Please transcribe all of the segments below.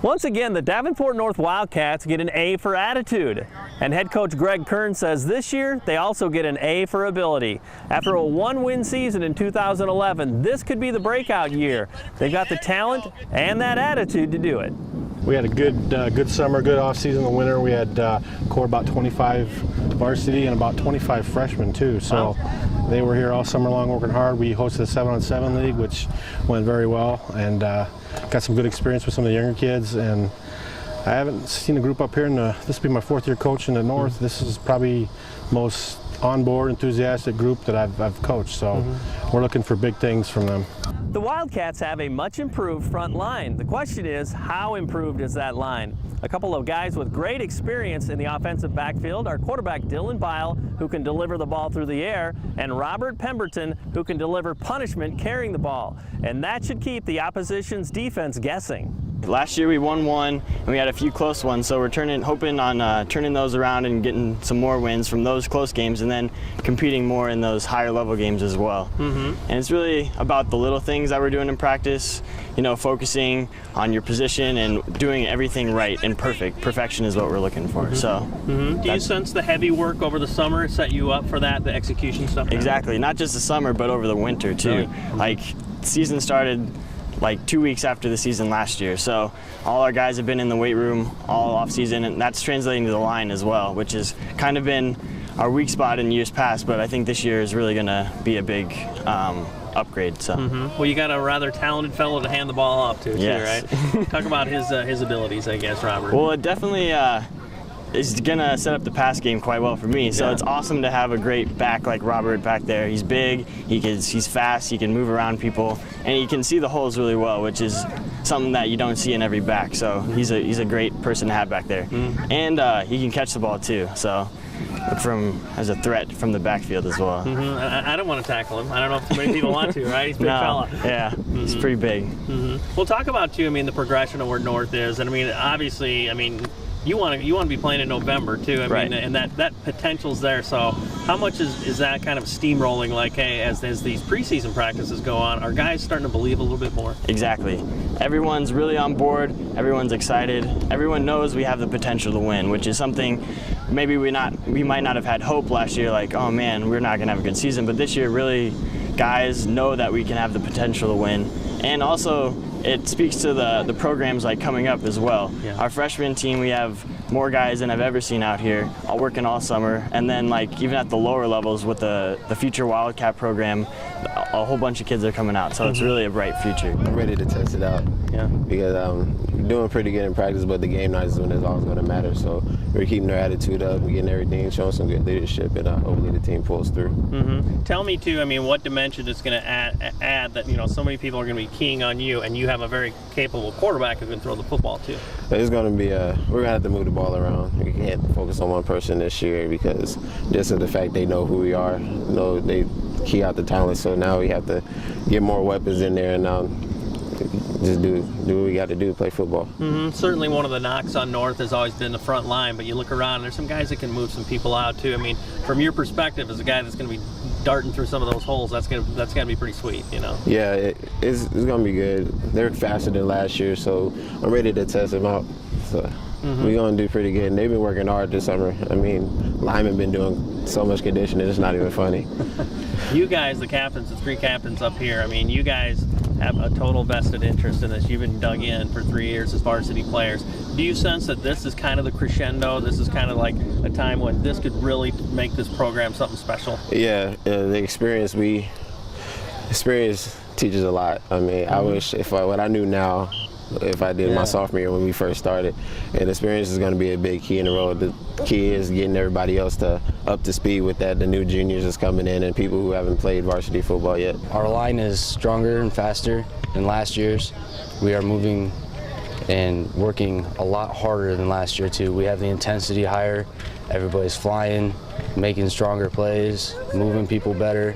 Once again, the Davenport North Wildcats get an A for attitude. And head coach Greg Kern says this year they also get an A for ability. After a one-win season in 2011, this could be the breakout year. They've got the talent and that attitude to do it. We had a good summer, good off-season in the winter. We had core about 25 varsity and about 25 freshmen too. So they were here all summer long working hard. We hosted a 7-on-7 league, which went very well, and got some good experience with some of the younger kids. And I haven't seen a group up here, this will be my 4th year coaching the North. This is probably most on-board, enthusiastic group that I've coached. So we're looking for big things from them. The Wildcats have a much improved front line. The question is, how improved is that line? A couple of guys with great experience in the offensive backfield are quarterback Dylan Beyhl, who can deliver the ball through the air, and Robert Pemberton, who can deliver punishment carrying the ball. And that should keep the opposition's defense guessing. Last year we won one, and we had a few close ones, so we're hoping on turning those around and getting some more wins from those close games, and then competing more in those higher level games as well. And it's really about the little things that we're doing in practice, you know, focusing on your position and doing everything right and perfect. Perfection is what we're looking for. So, do you sense the heavy work over the summer set you up for that, the execution stuff? Exactly, not just the summer, but over the winter too. Like, season started like 2 weeks after the season last year. So all our guys have been in the weight room all off season, and that's translating to the line as well, which has kind of been our weak spot in years past, but I think this year is really gonna be a big upgrade. So. Well, you got a rather talented fellow to hand the ball off to, too, right? Talk about his abilities, I guess, Robert. Well, it definitely is gonna set up the pass game quite well for me. So it's awesome to have a great back like Robert back there. He's big, he's fast, he can move around people, and he can see the holes really well, which is something that you don't see in every back. So he's a great person to have back there. And he can catch the ball too. So as a threat from the backfield as well. I don't want to tackle him. I don't know if too many people want to, right? He's a big fella. Yeah, he's pretty big. We'll talk about too, I mean, the progression of where North is. And I mean, obviously, I mean, you want to be playing in November too. I mean, and that potential's there. So how much is that kind of steamrolling? Like, hey, as these preseason practices go on, are guys starting to believe a little bit more? Exactly. Everyone's really on board. Everyone's excited. Everyone knows we have the potential to win, which is something maybe we might not have had hope last year. Like, oh man, we're not gonna have a good season. But this year, really, guys know that we can have the potential to win, and also it speaks to the programs like coming up as well. Our freshman team, we have more guys than I've ever seen out here, all working all summer, and then like even at the lower levels with the future Wildcat program, a whole bunch of kids are coming out, so it's really a bright future. I'm ready to test it out. Because I'm doing pretty good in practice, but the game night is when it's always going to matter. So we're keeping our attitude up, we're getting everything, showing some good leadership, and hopefully the team pulls through. Tell me too, I mean, what dimension is going to add that, you know, so many people are going to be keying on you, and you have a very capable quarterback who can throw the football too. It's going to be we're going to have to move the ball around. We can't focus on one person this year, because just of the fact they know who we are, know they key out the talent. So now we have to get more weapons in there, and just do what we got to do, play football. Certainly one of the knocks on North has always been the front line, but you look around, there's some guys that can move some people out too. I mean, from your perspective as a guy that's going to be darting through some of those holes, that's got to be pretty sweet, you know? Yeah, it's going to be good. They're faster than last year, so I'm ready to test them out. So we're going to do pretty good. And they've been working hard this summer. I mean, linemen been doing so much conditioning, it's not even funny. You guys, the captains, the 3 captains up here, I mean, you guys have a total vested interest in this. You've been dug in for 3 years as varsity players. Do you sense that this is kind of the crescendo? This is kind of like a time when this could really make this program something special? Yeah, the experience teaches a lot. I mean, I wish what I knew now, if I did my sophomore year when we first started, and experience is going to be a big key in the role. The key is getting everybody else up to speed with that. The new juniors is coming in, and people who haven't played varsity football yet. Our line is stronger and faster than last year's. We are moving and working a lot harder than last year too. We have the intensity higher. Everybody's flying, making stronger plays, moving people better.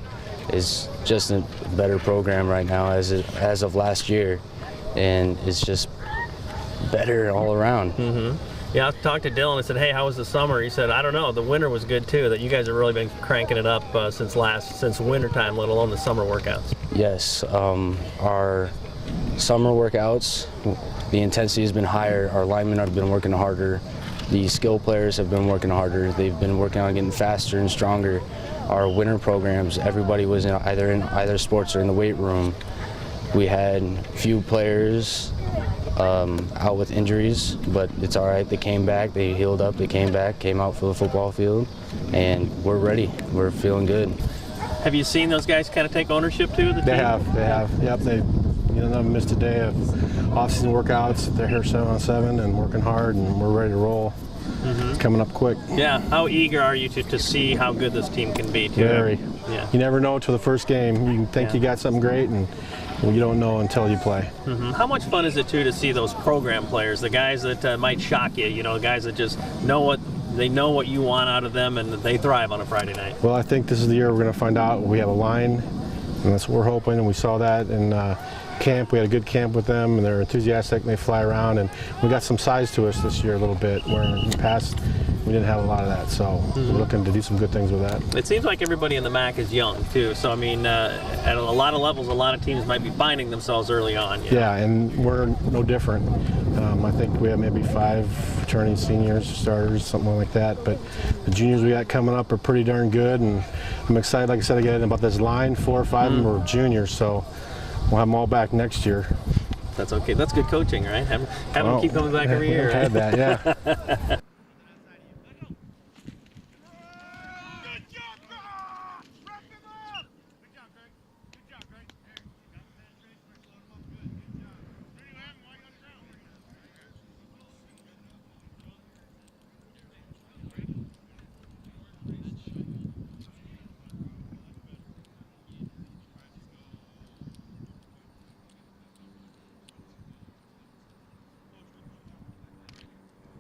It's just a better program right now as of last year. And it's just better all around. Yeah, I talked to Dylan. I said, hey, how was the summer? He said, I don't know. The winter was good too. That you guys have really been cranking it up since wintertime, let alone the summer workouts. Yes, our summer workouts the intensity has been higher. Our linemen have been working harder. The skill players have been working harder. They've been working on getting faster and stronger. Our winter programs, everybody was in either sports or in the weight room. We had few players out with injuries, but it's all right. They came back, they healed up, they came back, came out for the football field, and we're ready. We're feeling good. Have you seen those guys kind of take ownership too? The team? They have. Yep, they haven't missed a day of off-season workouts. They're here 7-on-7 and working hard, and we're ready to roll. It's coming up quick. Yeah. How eager are you to see how good this team can be? Too? Very. Yeah. You never know until the first game. You can think you got something great, and you don't know until you play. How much fun is it too to see those program players, the guys that might shock you? You know, the guys that just know what you want out of them, and they thrive on a Friday night. Well, I think this is the year we're going to find out. We have a line, and that's what we're hoping, and we saw that in camp. We had a good camp with them, and they're enthusiastic, and they fly around, and we got some size to us this year a little bit, where in the past we didn't have a lot of that, so we're looking to do some good things with that. It seems like everybody in the MAC is young too, so I mean, at a lot of levels, a lot of teams might be finding themselves early on. Yeah, and we're no different. I think we have maybe 5 returning seniors, starters, something like that, but the juniors we got coming up are pretty darn good, and I'm excited, like I said, again, about this line. 4 or 5 of them are juniors, so we'll have them all back next year. That's okay. That's good coaching, right? Have them keep coming back every year. I've had that, yeah.